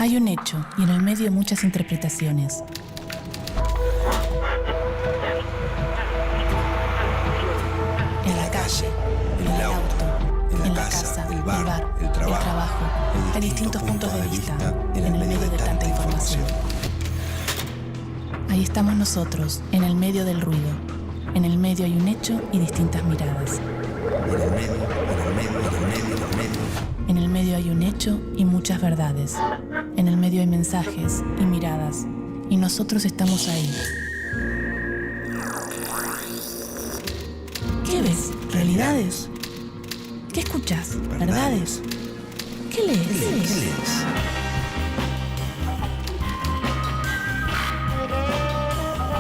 Hay un hecho y en el medio muchas interpretaciones. En la calle, en el auto, en la casa, el bar, el trabajo. Hay distintos puntos de vista en el medio de tanta información. Ahí estamos nosotros, en el medio del ruido. En el medio hay un hecho y distintas miradas. En el medio hay un hecho y muchas verdades. En el medio hay mensajes y miradas. Y nosotros estamos ahí. ¿Qué ves? ¿Realidades? ¿Qué escuchas? ¿Verdades? ¿Qué lees?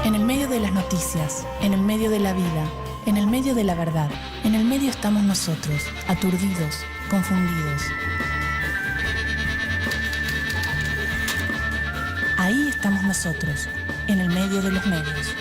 En el medio de las noticias, en el medio de la vida, en el medio de la verdad, en el medio estamos nosotros, aturdidos, confundidos. Ahí estamos nosotros, en el medio de los medios.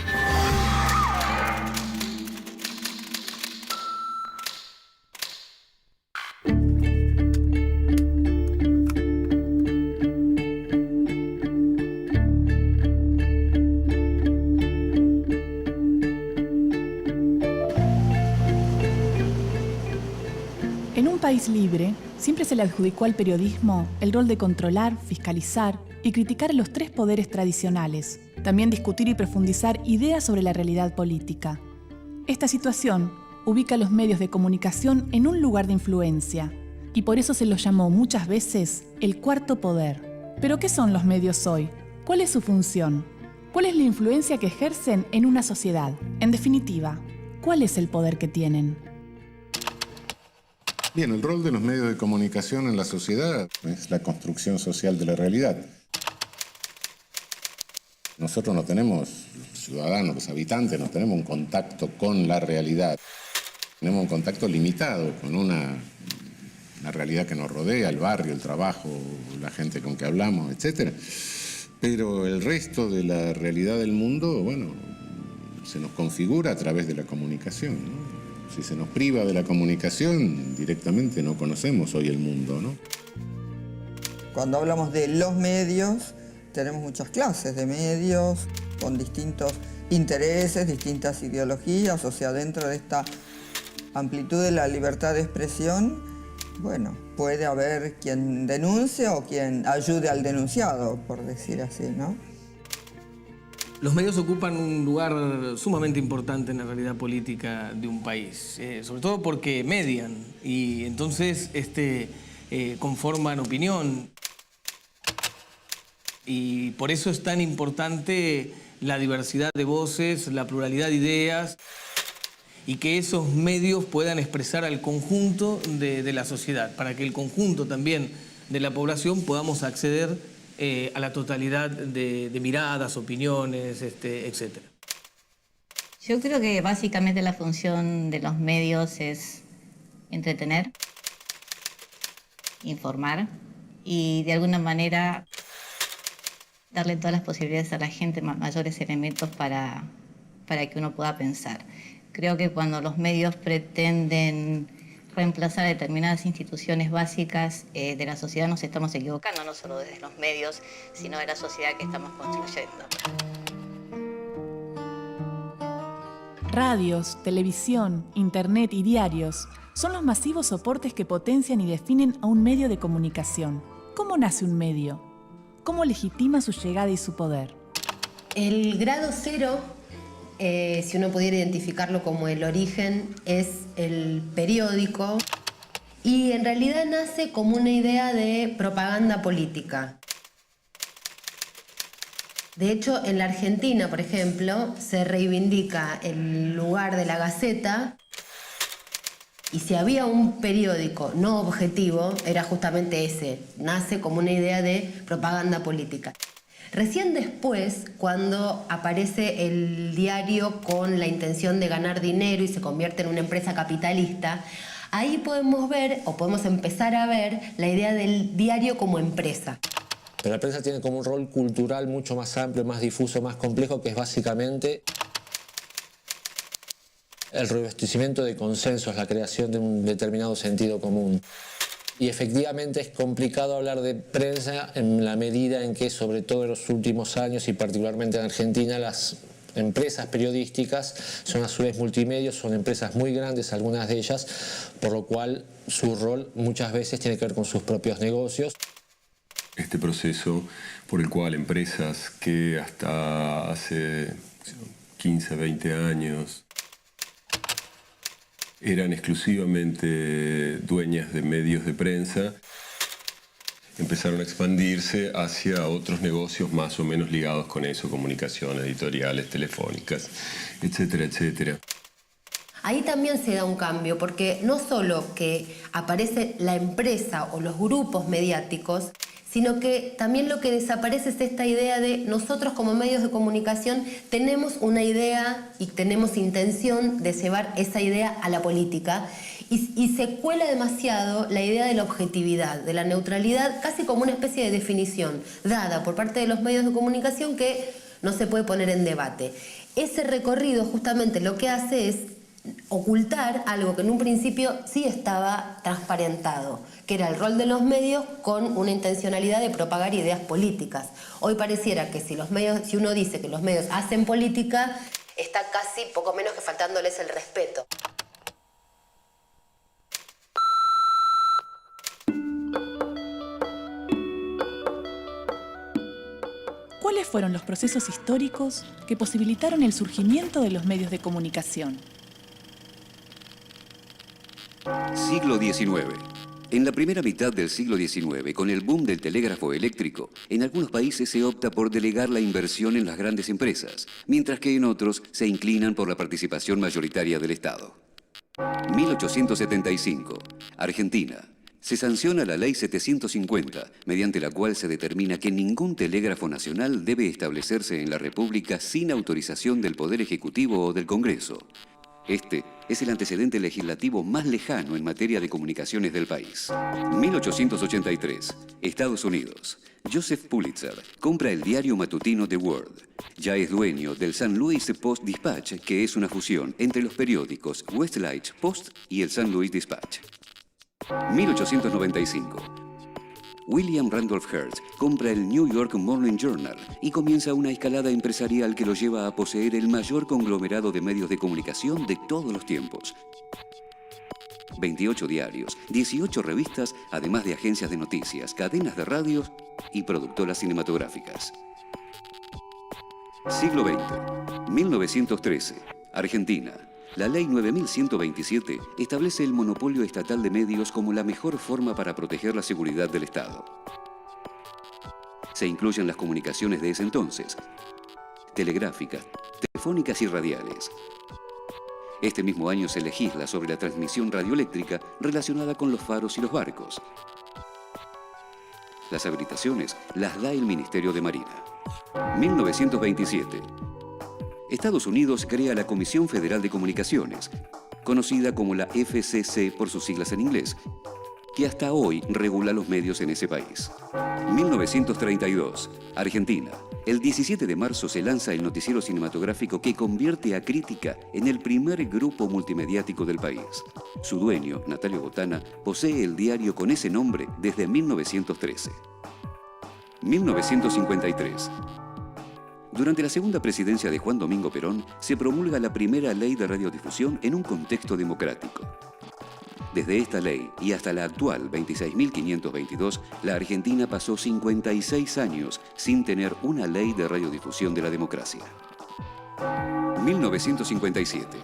En un país libre, siempre se le adjudicó al periodismo el rol de controlar, fiscalizar y criticar a los tres poderes tradicionales. También discutir y profundizar ideas sobre la realidad política. Esta situación ubica a los medios de comunicación en un lugar de influencia y por eso se los llamó muchas veces el cuarto poder. ¿Pero qué son los medios hoy? ¿Cuál es su función? ¿Cuál es la influencia que ejercen en una sociedad? En definitiva, ¿cuál es el poder que tienen? Bien, el rol de los medios de comunicación en la sociedad es la construcción social de la realidad. Nosotros no tenemos, los ciudadanos, los habitantes, no tenemos un contacto con la realidad. Tenemos un contacto limitado con una realidad que nos rodea, el barrio, el trabajo, la gente con que hablamos, etc. Pero el resto de la realidad del mundo, bueno, se nos configura a través de la comunicación, ¿no? Si se nos priva de la comunicación, directamente no conocemos hoy el mundo, ¿no? Cuando hablamos de los medios, tenemos muchas clases de medios con distintos intereses, distintas ideologías, o sea, dentro de esta amplitud de la libertad de expresión, bueno, puede haber quien denuncie o quien ayude al denunciado, por decir así, ¿no? Los medios ocupan un lugar sumamente importante en la realidad política de un país, sobre todo porque median y entonces conforman opinión. Y por eso es tan importante la diversidad de voces, la pluralidad de ideas y que esos medios puedan expresar al conjunto de la sociedad, para que el conjunto también de la población podamos acceder a la totalidad de miradas, opiniones, etc. Yo creo que básicamente la función de los medios es entretener, informar y de alguna manera darle todas las posibilidades a la gente, mayores elementos para que uno pueda pensar. Creo que cuando los medios pretenden reemplazar determinadas instituciones básicas de la sociedad nos estamos equivocando, no solo desde los medios, sino de la sociedad que estamos construyendo. Radios, televisión, internet y diarios son los masivos soportes que potencian y definen a un medio de comunicación. ¿Cómo nace un medio? ¿Cómo legitima su llegada y su poder? El grado cero, si uno pudiera identificarlo como el origen, es el periódico y en realidad nace como una idea de propaganda política. De hecho, en la Argentina, por ejemplo, se reivindica el lugar de la Gaceta y si había un periódico no objetivo, era justamente ese. Nace como una idea de propaganda política. Recién después, cuando aparece el diario con la intención de ganar dinero y se convierte en una empresa capitalista, ahí podemos ver, o podemos empezar a ver, la idea del diario como empresa. Pero la prensa tiene como un rol cultural mucho más amplio, más difuso, más complejo, que es básicamente el robustecimiento de consensos, la creación de un determinado sentido común. Y efectivamente es complicado hablar de prensa en la medida en que, sobre todo en los últimos años y particularmente en Argentina, las empresas periodísticas son a su vez multimedios, son empresas muy grandes, algunas de ellas, por lo cual su rol muchas veces tiene que ver con sus propios negocios. Este proceso por el cual empresas que hasta hace 15, 20 años eran exclusivamente dueñas de medios de prensa, empezaron a expandirse hacia otros negocios más o menos ligados con eso, comunicación, editoriales, telefónicas, etcétera, etcétera. Ahí también se da un cambio, porque no solo que aparece la empresa o los grupos mediáticos, sino que también lo que desaparece es esta idea de nosotros como medios de comunicación tenemos una idea y tenemos intención de llevar esa idea a la política, y se cuela demasiado la idea de la objetividad, de la neutralidad, casi como una especie de definición dada por parte de los medios de comunicación que no se puede poner en debate. Ese recorrido justamente lo que hace es ocultar algo que en un principio sí estaba transparentado, que era el rol de los medios con una intencionalidad de propagar ideas políticas. Hoy pareciera que si uno dice que los medios hacen política, está casi poco menos que faltándoles el respeto. ¿Cuáles fueron los procesos históricos que posibilitaron el surgimiento de los medios de comunicación? Siglo XIX. En la primera mitad del siglo XIX, con el boom del telégrafo eléctrico, en algunos países se opta por delegar la inversión en las grandes empresas, mientras que en otros se inclinan por la participación mayoritaria del Estado. 1875. Argentina. Se sanciona la Ley 750, mediante la cual se determina que ningún telégrafo nacional debe establecerse en la República sin autorización del Poder Ejecutivo o del Congreso. Este es el antecedente legislativo más lejano en materia de comunicaciones del país. 1883. Estados Unidos. Joseph Pulitzer compra el diario matutino The World. Ya es dueño del St. Louis Post-Dispatch, que es una fusión entre los periódicos Westlight Post y el St. Louis Dispatch. 1895. William Randolph Hearst compra el New York Morning Journal y comienza una escalada empresarial que lo lleva a poseer el mayor conglomerado de medios de comunicación de todos los tiempos. 28 diarios, 18 revistas, además de agencias de noticias, cadenas de radios y productoras cinematográficas. Siglo XX. 1913. Argentina. La Ley 9127 establece el monopolio estatal de medios como la mejor forma para proteger la seguridad del Estado. Se incluyen las comunicaciones de ese entonces, telegráficas, telefónicas y radiales. Este mismo año se legisla sobre la transmisión radioeléctrica relacionada con los faros y los barcos. Las habilitaciones las da el Ministerio de Marina. 1927. Estados Unidos crea la Comisión Federal de Comunicaciones, conocida como la FCC por sus siglas en inglés, que hasta hoy regula los medios en ese país. 1932. Argentina. El 17 de marzo se lanza el noticiero cinematográfico que convierte a Crítica en el primer grupo multimediático del país. Su dueño, Natalio Botana, posee el diario con ese nombre desde 1913. 1953. Durante la segunda presidencia de Juan Domingo Perón, se promulga la primera ley de radiodifusión en un contexto democrático. Desde esta ley y hasta la actual 26.522, la Argentina pasó 56 años sin tener una ley de radiodifusión de la democracia. 1957.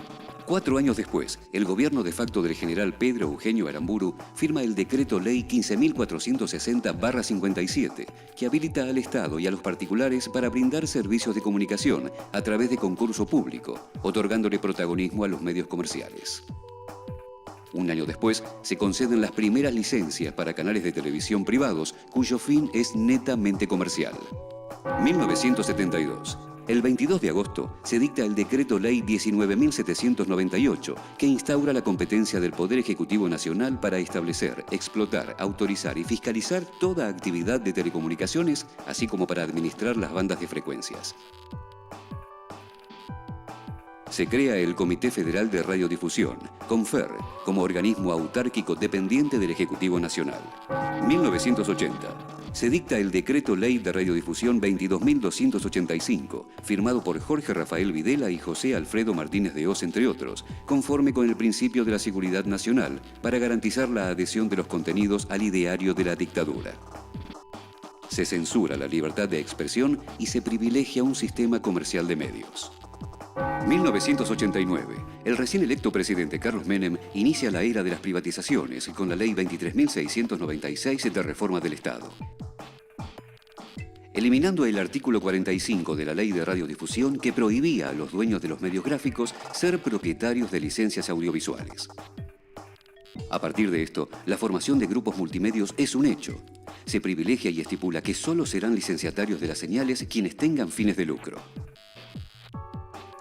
4 años después, el gobierno de facto del general Pedro Eugenio Aramburu firma el Decreto Ley 15.460/57, que habilita al Estado y a los particulares para brindar servicios de comunicación a través de concurso público, otorgándole protagonismo a los medios comerciales. Un año después, se conceden las primeras licencias para canales de televisión privados, cuyo fin es netamente comercial. 1972. El 22 de agosto se dicta el Decreto Ley 19.798, que instaura la competencia del Poder Ejecutivo Nacional para establecer, explotar, autorizar y fiscalizar toda actividad de telecomunicaciones, así como para administrar las bandas de frecuencias. Se crea el Comité Federal de Radiodifusión, CONFER, como organismo autárquico dependiente del Ejecutivo Nacional. 1980. Se dicta el Decreto Ley de Radiodifusión 22.285, firmado por Jorge Rafael Videla y José Alfredo Martínez de Hoz, entre otros, conforme con el principio de la seguridad nacional, para garantizar la adhesión de los contenidos al ideario de la dictadura. Se censura la libertad de expresión y se privilegia un sistema comercial de medios. 1989. El recién electo presidente Carlos Menem inicia la era de las privatizaciones con la Ley 23.696 de Reforma del Estado. Eliminando el artículo 45 de la Ley de Radiodifusión que prohibía a los dueños de los medios gráficos ser propietarios de licencias audiovisuales. A partir de esto, la formación de grupos multimedios es un hecho. Se privilegia y estipula que solo serán licenciatarios de las señales quienes tengan fines de lucro.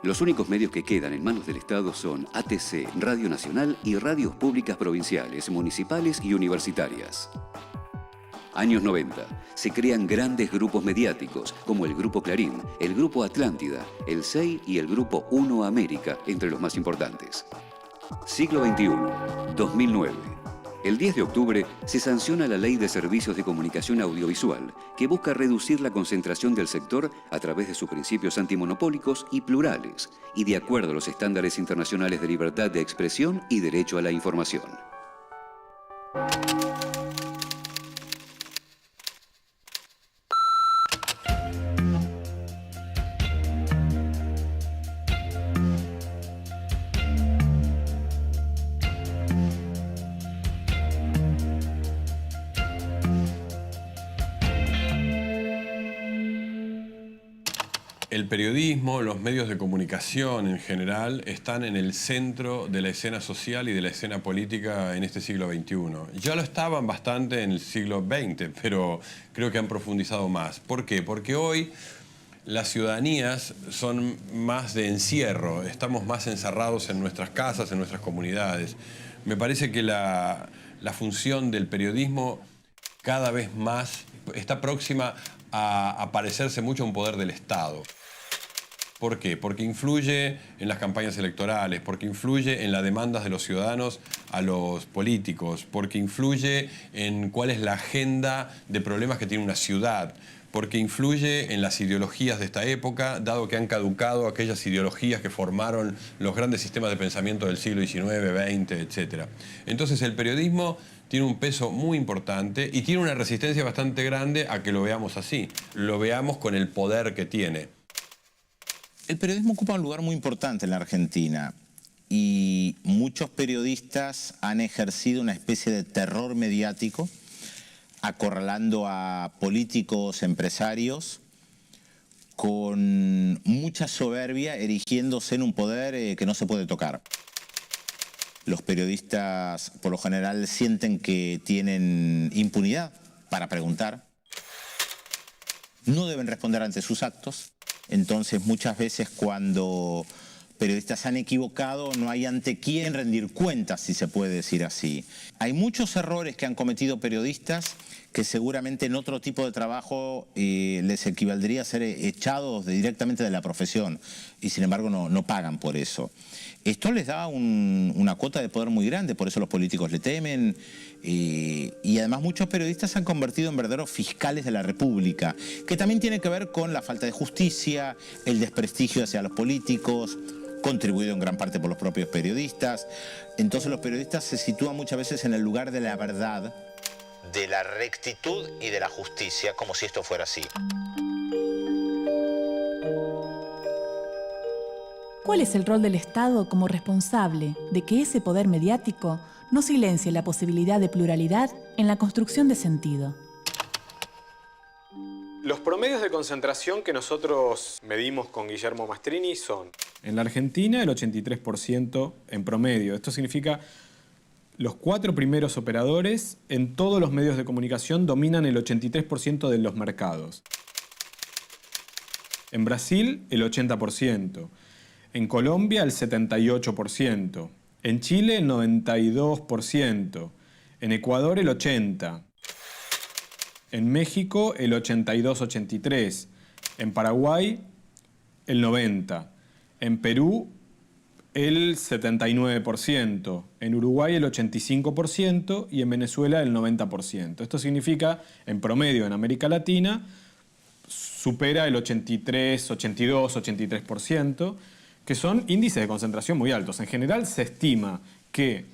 Los únicos medios que quedan en manos del Estado son ATC, Radio Nacional y radios públicas provinciales, municipales y universitarias. Años 90. Se crean grandes grupos mediáticos, como el Grupo Clarín, el Grupo Atlántida, el SEI y el Grupo Uno América, entre los más importantes. Siglo XXI. 2009. El 10 de octubre se sanciona la Ley de Servicios de Comunicación Audiovisual, que busca reducir la concentración del sector a través de sus principios antimonopólicos y plurales, y de acuerdo a los estándares internacionales de libertad de expresión y derecho a la información. El periodismo, los medios de comunicación en general, están en el centro de la escena social y de la escena política en este siglo XXI. Ya lo estaban bastante en el siglo XX, pero creo que han profundizado más. ¿Por qué? Porque hoy las ciudadanías son más de encierro, estamos más encerrados en nuestras casas, en nuestras comunidades. Me parece que la función del periodismo cada vez más está próxima a parecerse mucho a un poder del Estado. ¿Por qué? Porque influye en las campañas electorales, porque influye en las demandas de los ciudadanos a los políticos, porque influye en cuál es la agenda de problemas que tiene una ciudad, porque influye en las ideologías de esta época, dado que han caducado aquellas ideologías que formaron los grandes sistemas de pensamiento del siglo XIX, XX, etc. Entonces el periodismo tiene un peso muy importante y tiene una resistencia bastante grande a que lo veamos así, lo veamos con el poder que tiene. El periodismo ocupa un lugar muy importante en la Argentina y muchos periodistas han ejercido una especie de terror mediático, acorralando a políticos, empresarios, con mucha soberbia, erigiéndose en un poder que no se puede tocar. Los periodistas, por lo general, sienten que tienen impunidad para preguntar. No deben responder ante sus actos. Entonces, muchas veces cuando periodistas han equivocado, no hay ante quién rendir cuentas, si se puede decir así. Hay muchos errores que han cometido periodistas que seguramente en otro tipo de trabajo les equivaldría a ser echados directamente de la profesión y sin embargo no pagan por eso. Esto les da una cuota de poder muy grande, por eso los políticos le temen y además muchos periodistas se han convertido en verdaderos fiscales de la República, que también tiene que ver con la falta de justicia, el desprestigio hacia los políticos, contribuido en gran parte por los propios periodistas. Entonces los periodistas se sitúan muchas veces en el lugar de la verdad, de la rectitud y de la justicia, como si esto fuera así. ¿Cuál es el rol del Estado como responsable de que ese poder mediático no silencie la posibilidad de pluralidad en la construcción de sentido? Los promedios de concentración que nosotros medimos con Guillermo Mastrini son: en la Argentina el 83% en promedio. Esto significa los 4 primeros operadores en todos los medios de comunicación dominan el 83% de los mercados. En Brasil el 80%. En Colombia el 78%. En Chile el 92%. En Ecuador el 80%. En México el 82-83%, en Paraguay el 90%, en Perú el 79%, en Uruguay el 85% y en Venezuela el 90%. Esto significa, en promedio en América Latina, supera el 83, 82, 83%, que son índices de concentración muy altos. En general se estima que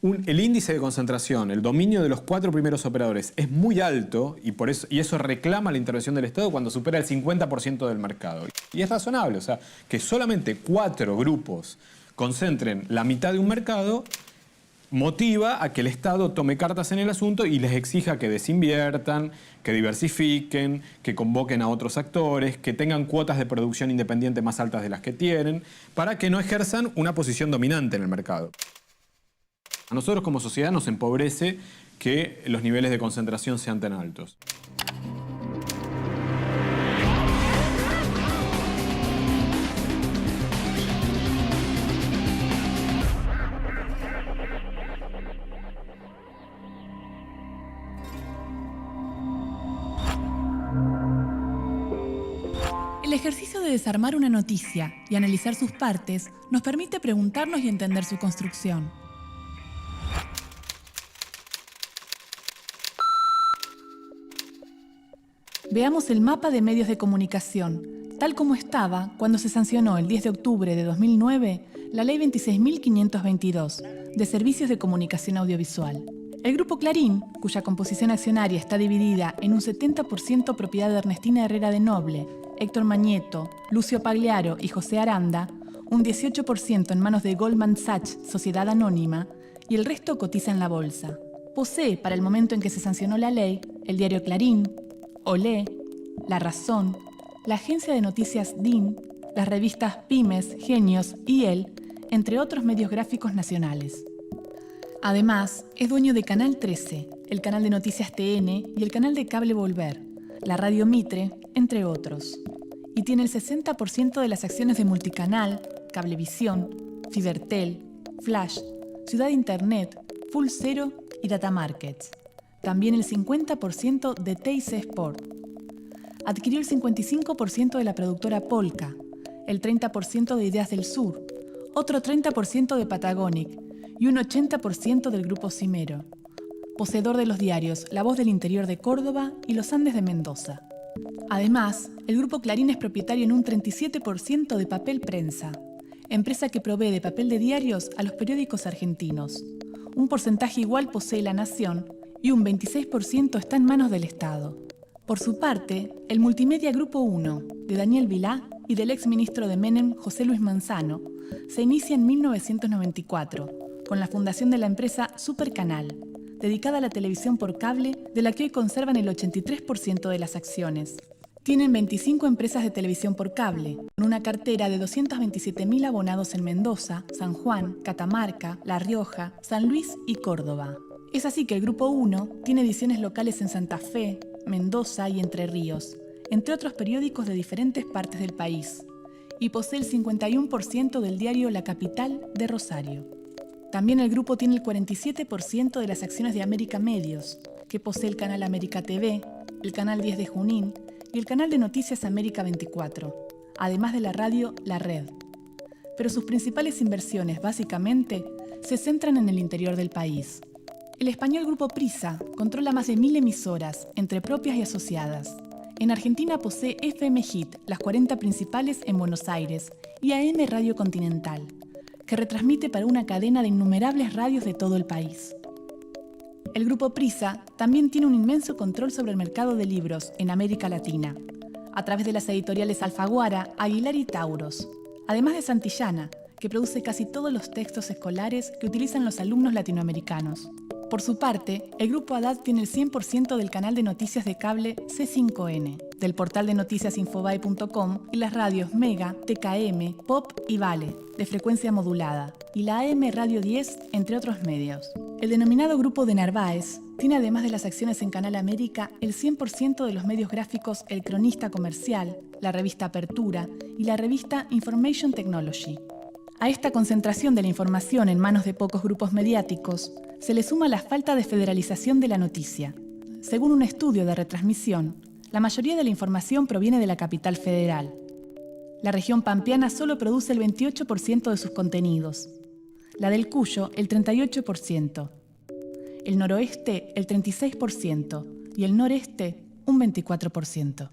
el índice de concentración, el dominio de los 4 primeros operadores es muy alto y eso reclama la intervención del Estado cuando supera el 50% del mercado. Y es razonable, o sea, que solamente 4 grupos concentren la mitad de un mercado motiva a que el Estado tome cartas en el asunto y les exija que desinviertan, que diversifiquen, que convoquen a otros actores, que tengan cuotas de producción independiente más altas de las que tienen, para que no ejerzan una posición dominante en el mercado. A nosotros como sociedad nos empobrece que los niveles de concentración sean tan altos. El ejercicio de desarmar una noticia y analizar sus partes nos permite preguntarnos y entender su construcción. Veamos el mapa de medios de comunicación, tal como estaba cuando se sancionó el 10 de octubre de 2009 la Ley 26.522 de Servicios de Comunicación Audiovisual. El Grupo Clarín, cuya composición accionaria está dividida en un 70% propiedad de Ernestina Herrera de Noble, Héctor Mañeto, Lucio Pagliaro y José Aranda, un 18% en manos de Goldman Sachs, Sociedad Anónima, y el resto cotiza en la bolsa. Posee, para el momento en que se sancionó la ley, el diario Clarín, Olé, La Razón, la agencia de noticias DIN, las revistas Pymes, Genios y El, entre otros medios gráficos nacionales. Además, es dueño de Canal 13, el canal de noticias TN y el canal de cable Volver, la radio Mitre, entre otros. Y tiene el 60% de las acciones de Multicanal, Cablevisión, Fibertel, Flash, Ciudad Internet, Full Cero y Data Markets. También el 50% de TIC Sport. Adquirió el 55% de la productora Polka, el 30% de Ideas del Sur, otro 30% de Patagonic y un 80% del Grupo Cimero. Poseedor de los diarios La Voz del Interior de Córdoba y Los Andes de Mendoza. Además, el Grupo Clarín es propietario en un 37% de Papel Prensa, empresa que provee de papel de diarios a los periódicos argentinos. Un porcentaje igual posee La Nación y un 26% está en manos del Estado. Por su parte, el Multimedia Grupo 1, de Daniel Vilá y del exministro de Menem, José Luis Manzano, se inicia en 1994, con la fundación de la empresa Supercanal, dedicada a la televisión por cable, de la que hoy conservan el 83% de las acciones. Tienen 25 empresas de televisión por cable, con una cartera de 227.000 abonados en Mendoza, San Juan, Catamarca, La Rioja, San Luis y Córdoba. Es así que el Grupo 1 tiene ediciones locales en Santa Fe, Mendoza y Entre Ríos, entre otros periódicos de diferentes partes del país, y posee el 51% del diario La Capital de Rosario. También el grupo tiene el 47% de las acciones de América Medios, que posee el canal América TV, el canal 10 de Junín y el canal de noticias América 24, además de la radio La Red. Pero sus principales inversiones, básicamente, se centran en el interior del país. El español Grupo Prisa controla más de 1000 emisoras, entre propias y asociadas. En Argentina posee FM Hit, las 40 principales en Buenos Aires, y AM Radio Continental, que retransmite para una cadena de innumerables radios de todo el país. El Grupo Prisa también tiene un inmenso control sobre el mercado de libros en América Latina, a través de las editoriales Alfaguara, Aguilar y Tauros, además de Santillana, que produce casi todos los textos escolares que utilizan los alumnos latinoamericanos. Por su parte, el Grupo Haddad tiene el 100% del canal de noticias de cable C5N, del portal de noticias Infobae.com y las radios Mega, TKM, Pop y Vale, de frecuencia modulada, y la AM Radio 10, entre otros medios. El denominado Grupo de Narváez tiene, además de las acciones en Canal América, el 100% de los medios gráficos El Cronista Comercial, la revista Apertura y la revista Information Technology. A esta concentración de la información en manos de pocos grupos mediáticos, se le suma la falta de federalización de la noticia. Según un estudio de retransmisión, la mayoría de la información proviene de la capital federal. La región pampeana solo produce el 28% de sus contenidos, la del Cuyo el 38%, el noroeste el 36% y el noreste un 24%.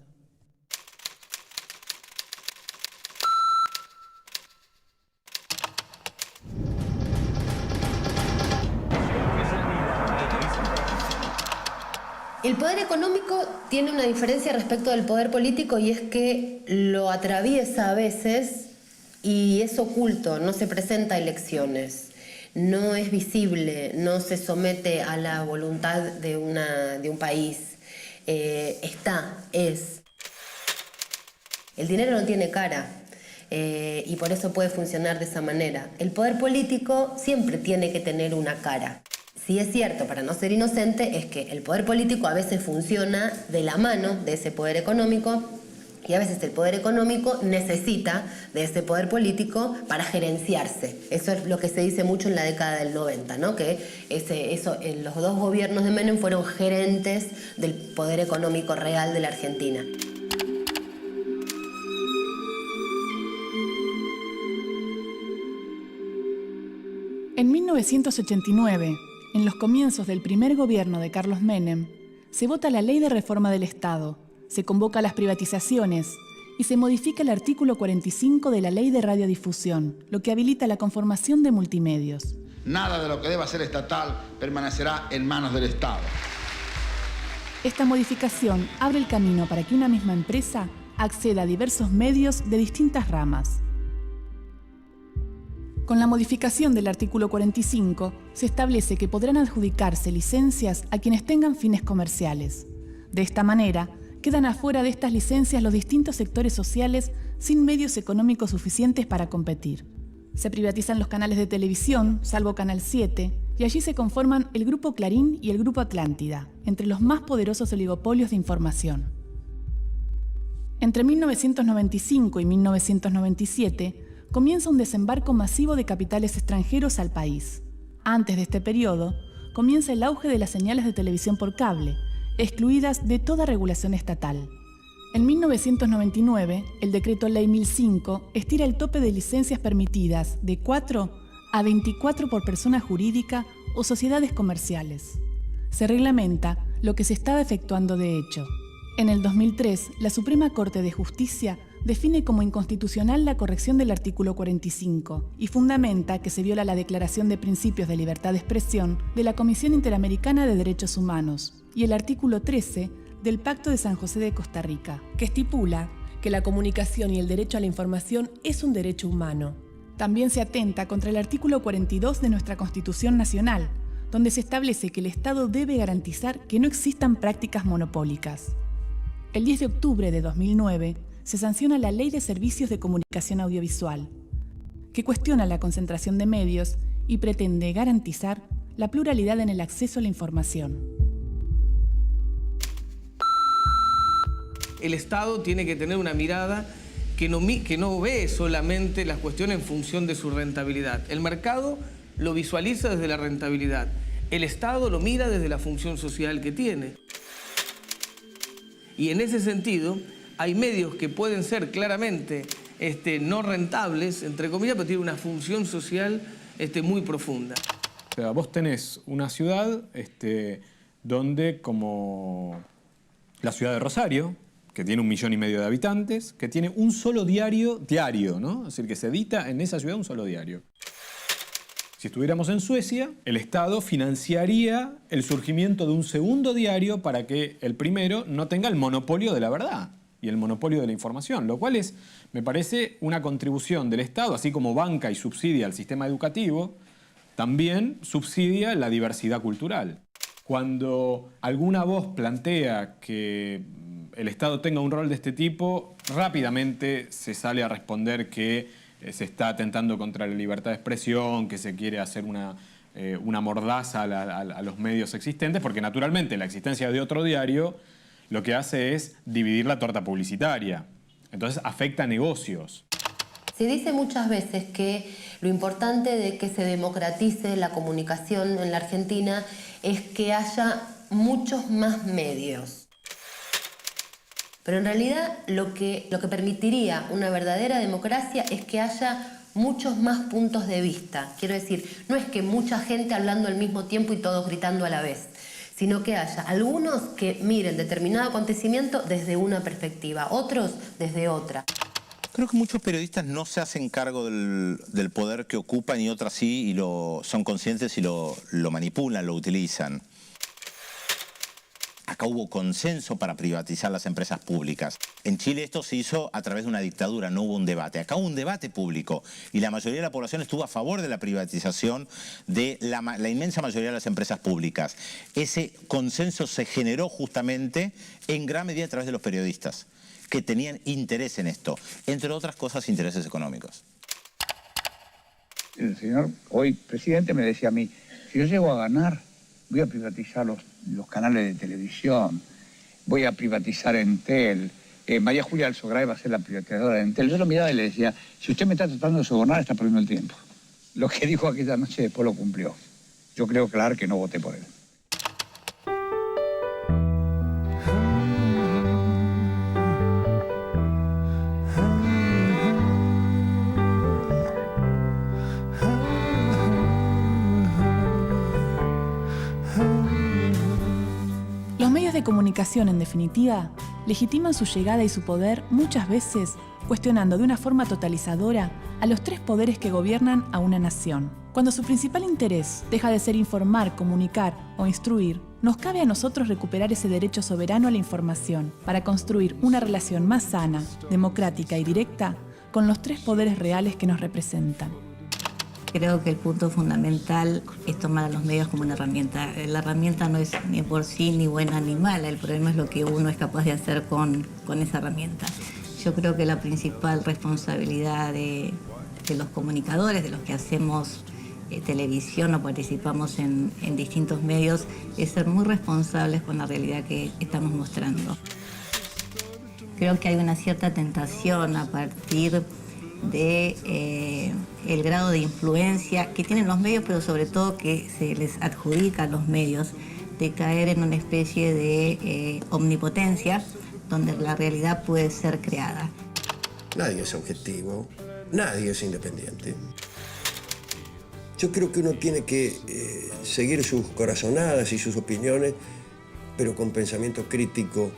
El poder económico tiene una diferencia respecto del poder político y es que lo atraviesa a veces y es oculto, no se presenta a elecciones, no es visible, no se somete a la voluntad de un país. Es. El dinero no tiene cara y por eso puede funcionar de esa manera. El poder político siempre tiene que tener una cara. Sí es cierto, para no ser inocente, es que el poder político a veces funciona de la mano de ese poder económico y a veces el poder económico necesita de ese poder político para gerenciarse. Eso es lo que se dice mucho en la década del 90, ¿no? Que los dos gobiernos de Menem fueron gerentes del poder económico real de la Argentina. En 1989, en los comienzos del primer gobierno de Carlos Menem, se vota la Ley de Reforma del Estado, se convoca a las privatizaciones y se modifica el artículo 45 de la Ley de Radiodifusión, lo que habilita la conformación de multimedios. Nada de lo que deba ser estatal permanecerá en manos del Estado. Esta modificación abre el camino para que una misma empresa acceda a diversos medios de distintas ramas. Con la modificación del artículo 45, se establece que podrán adjudicarse licencias a quienes tengan fines comerciales. De esta manera, quedan afuera de estas licencias los distintos sectores sociales sin medios económicos suficientes para competir. Se privatizan los canales de televisión, salvo Canal 7, y allí se conforman el Grupo Clarín y el Grupo Atlántida, entre los más poderosos oligopolios de información. Entre 1995 y 1997, comienza un desembarco masivo de capitales extranjeros al país. Antes de este periodo, comienza el auge de las señales de televisión por cable, excluidas de toda regulación estatal. En 1999, el Decreto Ley 1005 estira el tope de licencias permitidas de 4 a 24 por persona jurídica o sociedades comerciales. Se reglamenta lo que se estaba efectuando de hecho. En el 2003, la Suprema Corte de Justicia define como inconstitucional la corrección del artículo 45 y fundamenta que se viola la Declaración de Principios de Libertad de Expresión de la Comisión Interamericana de Derechos Humanos y el artículo 13 del Pacto de San José de Costa Rica, que estipula que la comunicación y el derecho a la información es un derecho humano. También se atenta contra el artículo 42 de nuestra Constitución Nacional, donde se establece que el Estado debe garantizar que no existan prácticas monopólicas. El 10 de octubre de 2009, se sanciona la Ley de Servicios de Comunicación Audiovisual, que cuestiona la concentración de medios y pretende garantizar la pluralidad en el acceso a la información. El Estado tiene que tener una mirada que no ve solamente las cuestiones en función de su rentabilidad. El mercado lo visualiza desde la rentabilidad. El Estado lo mira desde la función social que tiene. Y en ese sentido, hay medios que pueden ser claramente no rentables, entre comillas, pero tienen una función social muy profunda. O sea, vos tenés una ciudad donde, como la ciudad de Rosario, que tiene 1,5 millones de habitantes, que tiene un solo diario, ¿no? Es decir, que se edita en esa ciudad un solo diario. Si estuviéramos en Suecia, el Estado financiaría el surgimiento de un segundo diario para que el primero no tenga el monopolio de la verdad y el monopolio de la información, lo cual me parece una contribución del Estado, así como banca y subsidia al sistema educativo, también subsidia la diversidad cultural. Cuando alguna voz plantea que el Estado tenga un rol de este tipo, rápidamente se sale a responder que se está atentando contra la libertad de expresión, que se quiere hacer una mordaza a los medios existentes, porque naturalmente la existencia de otro diario lo que hace es dividir la torta publicitaria. Entonces afecta a negocios. Se dice muchas veces que lo importante de que se democratice la comunicación en la Argentina es que haya muchos más medios. Pero en realidad lo que permitiría una verdadera democracia es que haya muchos más puntos de vista. Quiero decir, no es que mucha gente hablando al mismo tiempo y todos gritando a la vez, sino que haya algunos que miren determinado acontecimiento desde una perspectiva, otros desde otra. Creo que muchos periodistas no se hacen cargo del poder que ocupan y otras sí, y son conscientes y lo manipulan, lo utilizan. Acá hubo consenso para privatizar las empresas públicas. En Chile esto se hizo a través de una dictadura, no hubo un debate. Acá hubo un debate público y la mayoría de la población estuvo a favor de la privatización de la inmensa mayoría de las empresas públicas. Ese consenso se generó justamente en gran medida a través de los periodistas, que tenían interés en esto, entre otras cosas intereses económicos. El señor, hoy presidente, me decía a mí, si yo llego a ganar, voy a privatizar los canales de televisión, voy a privatizar Entel, María Julia Alzogray va a ser la privatizadora de Entel. Yo lo miraba y le decía, si usted me está tratando de sobornar, está perdiendo el tiempo. Lo que dijo aquella noche después lo cumplió. Yo creo, claro, que no voté por él. Los medios de comunicación, en definitiva, legitiman su llegada y su poder muchas veces cuestionando de una forma totalizadora a los tres poderes que gobiernan a una nación. Cuando su principal interés deja de ser informar, comunicar o instruir, nos cabe a nosotros recuperar ese derecho soberano a la información para construir una relación más sana, democrática y directa con los tres poderes reales que nos representan. Creo que el punto fundamental es tomar a los medios como una herramienta. La herramienta no es ni por sí ni buena ni mala, el problema es lo que uno es capaz de hacer con esa herramienta. Yo creo que la principal responsabilidad de los comunicadores, de los que hacemos televisión o participamos en distintos medios, es ser muy responsables con la realidad que estamos mostrando. Creo que hay una cierta tentación a partir de el grado de influencia que tienen los medios, pero sobre todo que se les adjudica a los medios, de caer en una especie de omnipotencia donde la realidad puede ser creada. Nadie es objetivo, nadie es independiente. Yo creo que uno tiene que seguir sus corazonadas y sus opiniones, pero con pensamiento crítico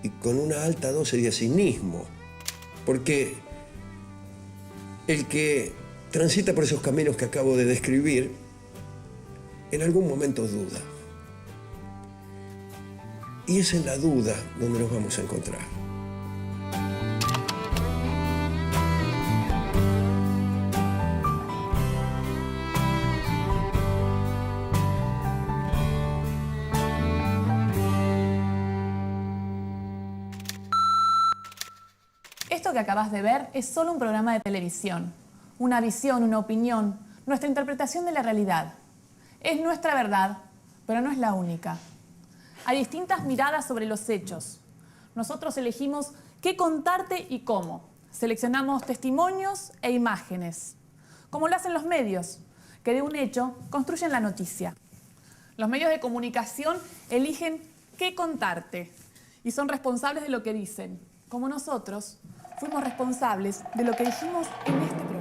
y con una alta dosis de cinismo, porque el que transita por esos caminos que acabo de describir, en algún momento duda. Y es en la duda donde nos vamos a encontrar. Esto que acabas de ver es solo un programa de televisión. Una visión, una opinión, nuestra interpretación de la realidad. Es nuestra verdad, pero no es la única. Hay distintas miradas sobre los hechos. Nosotros elegimos qué contarte y cómo. Seleccionamos testimonios e imágenes, como lo hacen los medios, que de un hecho construyen la noticia. Los medios de comunicación eligen qué contarte y son responsables de lo que dicen, como nosotros fuimos responsables de lo que dijimos en este programa.